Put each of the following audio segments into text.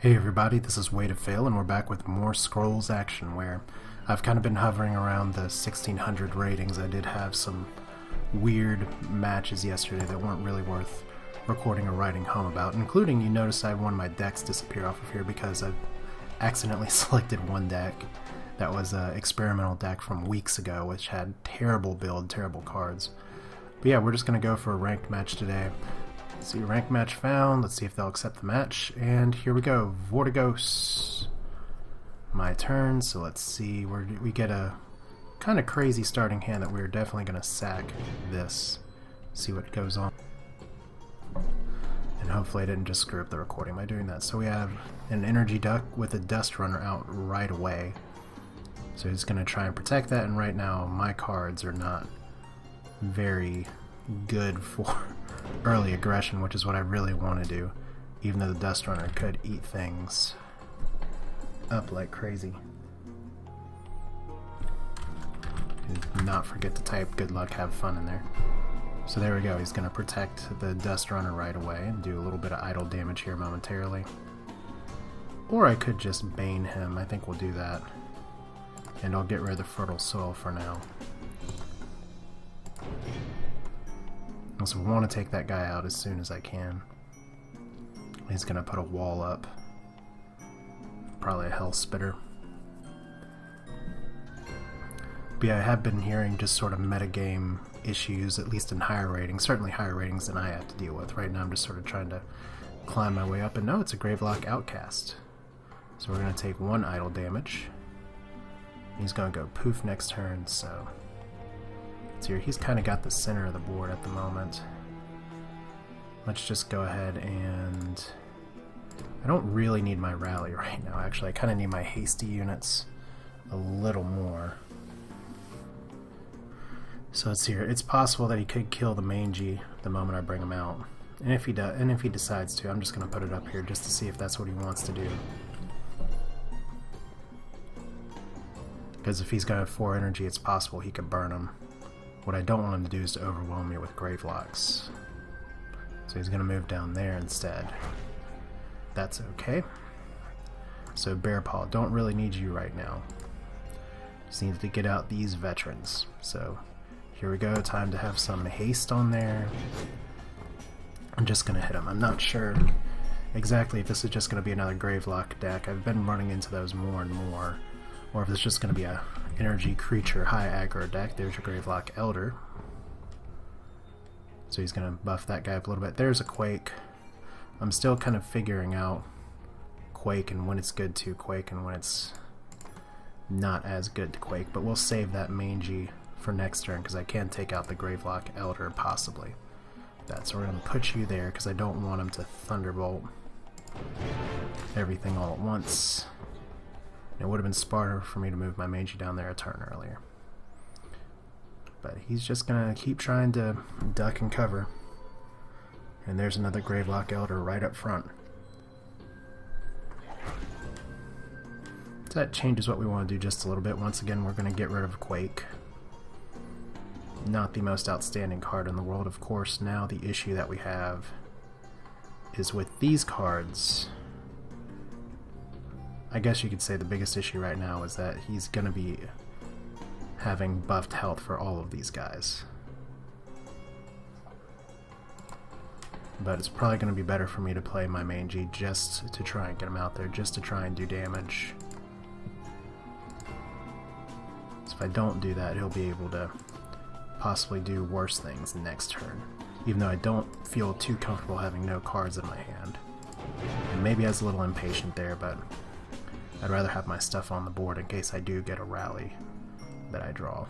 Hey everybody, this is Way to Fail, and we're back with more Scrolls action, where I've kind of been hovering around the 1600 ratings. I did have some weird matches yesterday that weren't really worth recording or writing home about, including, you notice I had one of my decks disappear off of here because I accidentally selected one deck that was an experimental deck from weeks ago, which had terrible build, terrible cards. But yeah, we're just going to go for a ranked match today. See, rank match found. Let's see if they'll accept the match. And here we go. Vortigos. My turn. So let's see. We get a kind of crazy starting hand that we're definitely going to sack this. See what goes on. And hopefully I didn't just screw up the recording by doing that. So we have an energy duck with a dust runner out right away. So he's going to try and protect that. And right now my cards are not very good for early aggression, which is what I really want to do, even though the Dust Runner could eat things up like crazy. And not forget to type good luck, have fun in there. So there we go, he's going to protect the Dust Runner right away and do a little bit of idle damage here momentarily. Or I could just Bane him. I think we'll do that. And I'll get rid of the Fertile Soil for now. So I want to take that guy out as soon as I can. He's going to put a wall up. Probably a Hell Spitter. But yeah, I have been hearing just sort of metagame issues, at least in higher ratings. Certainly higher ratings than I have to deal with. Right now I'm just sort of trying to climb my way up. And no, it's a Gravelock Outcast. So we're going to take one idle damage. He's going to go poof next turn, so... Here, he's kind of got the center of the board at the moment. Let's just go ahead and... I don't really need my rally right now, actually. I kind of need my hasty units a little more. So let's see here. It's possible that he could kill the mangy the moment I bring him out. And if he does, and if he decides to, I'm just going to put it up here just to see if that's what he wants to do. Because if he's got 4 energy, it's possible he could burn him. What I don't want him to do is to overwhelm me with Gravelocks. So he's going to move down there instead. That's okay. So Bearpaw, don't really need you right now. Just need to get out these veterans. So here we go, time to have some haste on there. I'm just going to hit him. I'm not sure exactly if this is just going to be another Gravelock deck. I've been running into those more and more. Or if it's just going to be a energy creature high aggro deck. There's your Gravelock Elder. So he's going to buff that guy up a little bit. There's a Quake. I'm still kind of figuring out Quake and when it's good to Quake and when it's not as good to Quake. But we'll save that mangy for next turn because I can take out the Gravelock Elder possibly. So we're going to put you there because I don't want him to Thunderbolt everything all at once. It would have been smarter for me to move my mangy down there a turn earlier. But he's just going to keep trying to duck and cover. And there's another Gravelock Elder right up front. So that changes what we want to do just a little bit. Once again, we're going to get rid of Quake. Not the most outstanding card in the world, of course. Now the issue that we have is with these cards. I guess you could say the biggest issue right now is that he's going to be having buffed health for all of these guys. But it's probably going to be better for me to play my mangy just to try and get him out there, just to try and do damage. So if I don't do that, he'll be able to possibly do worse things next turn. Even though I don't feel too comfortable having no cards in my hand. And maybe I was a little impatient there, but I'd rather have my stuff on the board in case I do get a rally that I draw.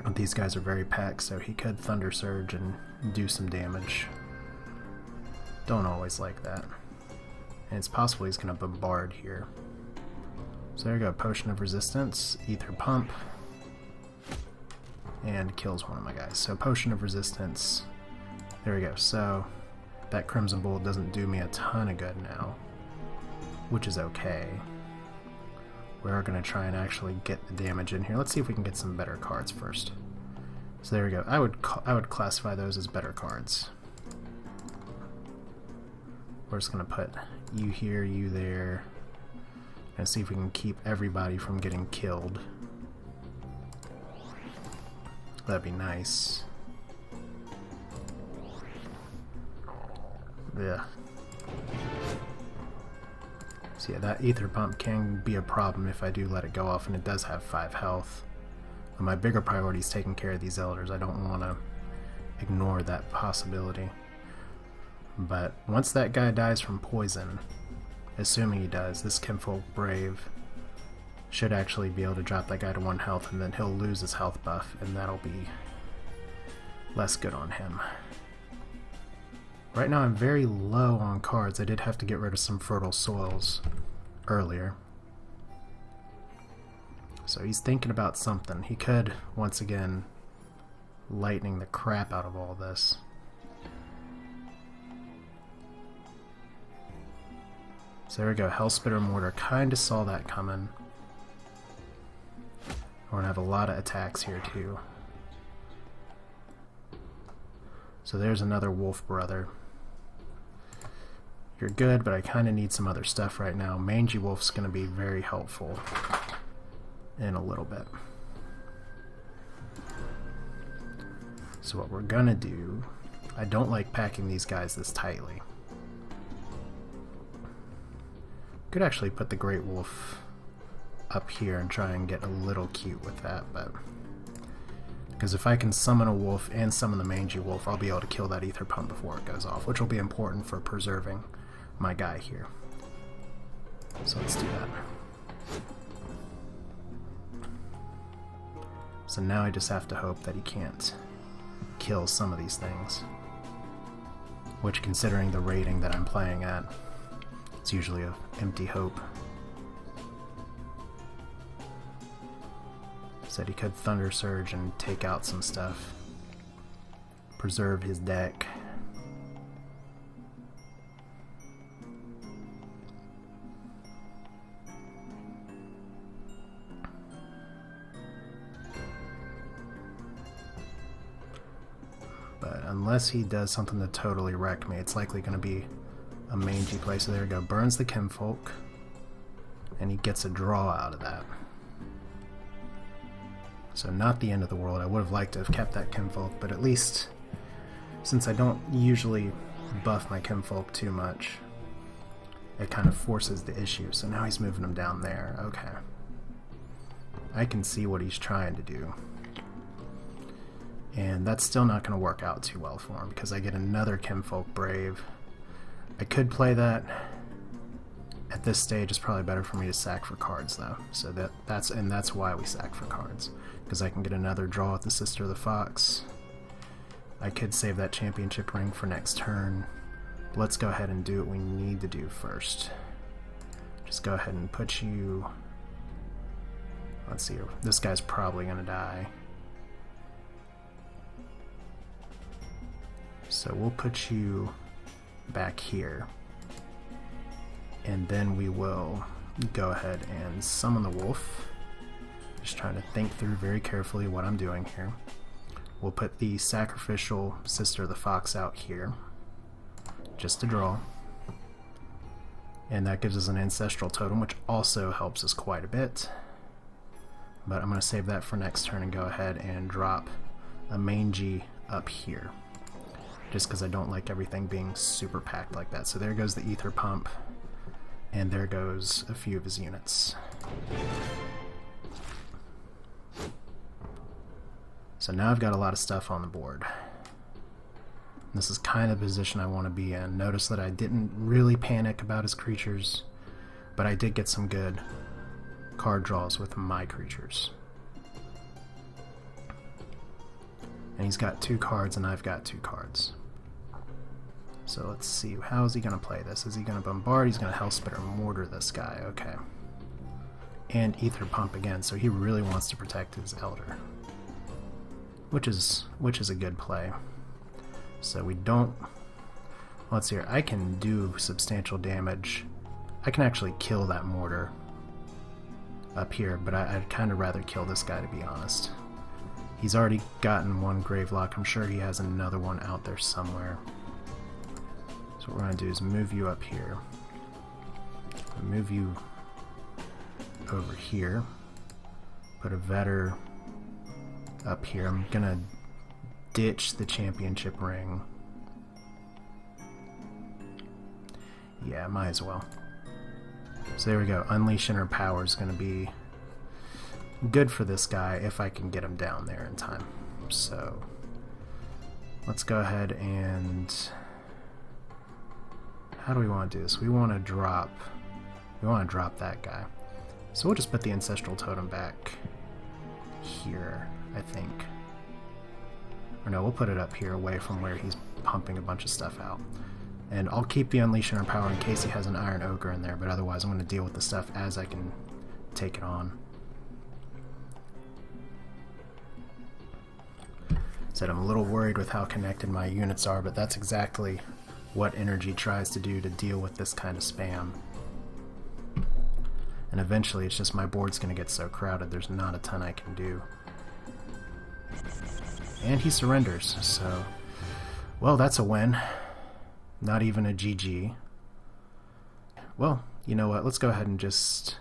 But these guys are very packed, so he could Thunder Surge and do some damage. Don't always like that. And it's possible he's going to bombard here. So there we go, Potion of Resistance, Ether Pump, and kills one of my guys. So Potion of Resistance, there we go. So that Crimson Bull doesn't do me a ton of good now, which is okay. We're going to try and actually get the damage in here. Let's see if we can get some better cards first. So there we go. I would classify those as better cards. We're just going to put you here, you there, and see if we can keep everybody from getting killed. That'd be nice. Yeah. So yeah, that ether pump can be a problem if I do let it go off, and it does have 5 health. But my bigger priority is taking care of these elders. I don't want to ignore that possibility. But once that guy dies from poison, assuming he does, this Kinfolk Brave should actually be able to drop that guy to 1 health, and then he'll lose his health buff, and that'll be less good on him. Right now I'm very low on cards. I did have to get rid of some fertile soils earlier. So he's thinking about something. He could, once again, lightning the crap out of all this. So there we go, Hellspitter Mortar. Kinda saw that coming. We're gonna have a lot of attacks here too. So there's another wolf brother. You're good, but I kinda need some other stuff right now. Mangy Wolf's gonna be very helpful in a little bit. So what we're gonna do, I don't like packing these guys this tightly. Could actually put the Great Wolf up here and try and get a little cute with that, but because if I can summon a wolf and summon the Mangy Wolf, I'll be able to kill that ether pump before it goes off, which will be important for preserving my guy here. So let's do that. So now I just have to hope that he can't kill some of these things, which, considering the rating that I'm playing at, it's usually an empty hope. Said he could Thunder Surge and take out some stuff. Preserve his deck. But unless he does something to totally wreck me, it's likely going to be a mangy play. So there we go. Burns the Kinfolk, and he gets a draw out of that. So not the end of the world. I would have liked to have kept that Kinfolk, but at least, since I don't usually buff my Kinfolk too much, it kind of forces the issue. So now he's moving him down there. Okay. I can see what he's trying to do. And that's still not going to work out too well for him, because I get another Kinfolk Brave. I could play that. At this stage, it's probably better for me to sack for cards, though. So that's why we sack for cards, because I can get another draw with the Sister of the Fox. I could save that championship ring for next turn. But let's go ahead and do what we need to do first. Just go ahead and put you... Let's see here. This guy's probably going to die. So we'll put you back here. And then we will go ahead and summon the wolf. Just trying to think through very carefully what I'm doing here. We'll put the sacrificial Sister of the Fox out here, just to draw. And that gives us an ancestral totem, which also helps us quite a bit. But I'm going to save that for next turn and go ahead and drop a mangy up here, just because I don't like everything being super packed like that. So there goes the ether pump. And there goes a few of his units. So now I've got a lot of stuff on the board. This is kind of the position I want to be in. Notice that I didn't really panic about his creatures, but I did get some good card draws with my creatures. And he's got 2 cards and I've got 2 cards. So let's see, how is he going to play this? Is he going to bombard? He's going to Hellspitter Mortar this guy, okay. And Ether Pump again, so he really wants to protect his Elder. Which is a good play. So we don't... Let's see here, I can do substantial damage. I can actually kill that Mortar up here, but I'd kind of rather kill this guy, to be honest. He's already gotten 1 Gravelock. I'm sure he has another one out there somewhere. So what we're going to do is move you up here. Move you over here. Put a vetter up here. I'm going to ditch the championship ring. Yeah, might as well. So there we go. Unleashing her power is going to be good for this guy if I can get him down there in time. So let's go ahead and... How do we want to do this? We want to drop that guy. So we'll just put the Ancestral Totem back here, I think. Or no, we'll put it up here away from where he's pumping a bunch of stuff out. And I'll keep the Unleashing Our Power in case he has an Iron Ogre in there, but otherwise I'm going to deal with the stuff as I can take it on. Said I'm a little worried with how connected my units are, but that's exactly what energy tries to do to deal with this kind of spam. And eventually it's just my board's going to get so crowded there's not a ton I can do. And he surrenders, so... Well, that's a win. Not even a GG. Well, you know what, let's go ahead and just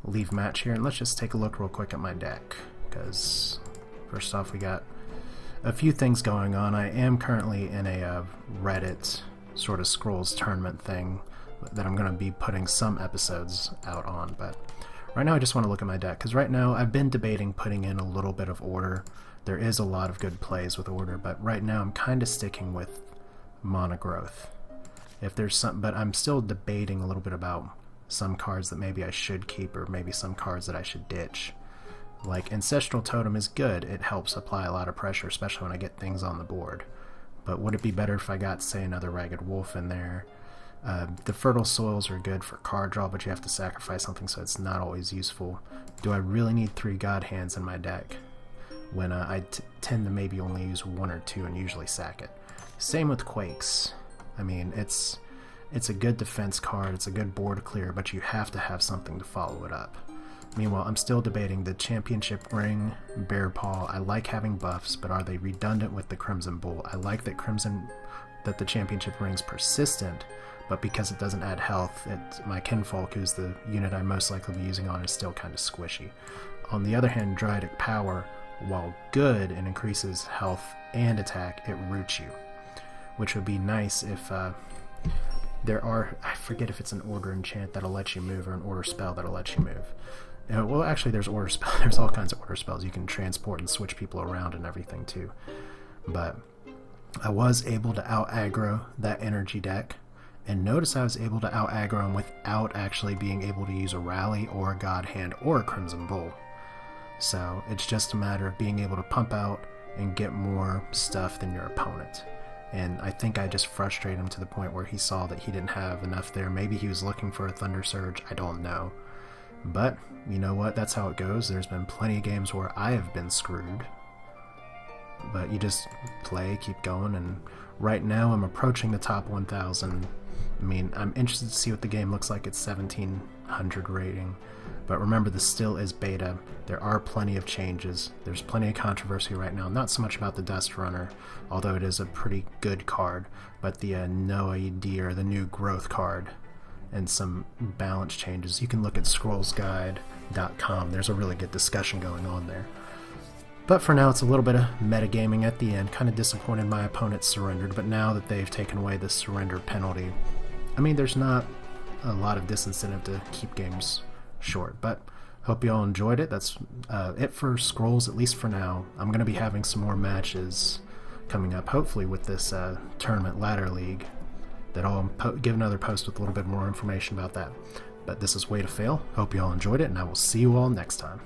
leave match here, and let's just take a look real quick at my deck, because first off we got a few things going on. I am currently in a Reddit sort of Scrolls tournament thing that I'm going to be putting some episodes out on, but right now I just want to look at my deck, because right now I've been debating putting in a little bit of order. There is a lot of good plays with order, but right now I'm kind of sticking with Monogrowth. If there's some, but I'm still debating a little bit about some cards that maybe I should keep, or maybe some cards that I should ditch. Like Ancestral Totem is good, it helps apply a lot of pressure, especially when I get things on the board. But would it be better if I got, say, another Ragged Wolf in there? The Fertile Soils are good for card draw, but you have to sacrifice something, so it's not always useful. Do I really need 3 God Hands in my deck when I tend to maybe only use 1 or 2 and usually sack it? Same with Quakes. I mean, it's a good defense card, it's a good board clear, but you have to have something to follow it up. Meanwhile, I'm still debating the Championship Ring, Bear Paw. I like having buffs, but are they redundant with the Crimson Bull? I like that the Championship Ring's persistent, but because it doesn't add health, my Kinfolk, who's the unit I'm most likely to be using on, is still kind of squishy. On the other hand, Dryadic Power, while good and increases health and attack, it roots you, which would be nice if there are, I forget if it's an order enchant that'll let you move or an order spell that'll let you move. Well, actually there's order spell. There's all kinds of order spells. You can transport and switch people around and everything too. But I was able to out aggro that energy deck, and notice I was able to out aggro him without actually being able to use a rally or a God Hand or a Crimson Bull. So it's just a matter of being able to pump out and get more stuff than your opponent. And I think I just frustrated him to the point where he saw that he didn't have enough there. Maybe he was looking for a Thunder Surge, I don't know. But, you know what, that's how it goes. There's been plenty of games where I have been screwed. But you just play, keep going, and right now I'm approaching the top 1,000. I mean, I'm interested to see what the game looks like at 1,700 rating. But remember, this still is beta. There are plenty of changes. There's plenty of controversy right now. Not so much about the Dust Runner, although it is a pretty good card, but the Noah Deer, the new growth card, and some balance changes. You can look at scrollsguide.com. There's a really good discussion going on there. But for now, it's a little bit of metagaming at the end. Kind of disappointed my opponent surrendered, but now that they've taken away the surrender penalty, I mean, there's not a lot of disincentive to keep games short. But hope you all enjoyed it. That's it for Scrolls, at least for now. I'm going to be having some more matches coming up, hopefully with this tournament ladder league, that I'll give another post with a little bit more information about that. But this is Way to Fail. Hope you all enjoyed it, and I will see you all next time.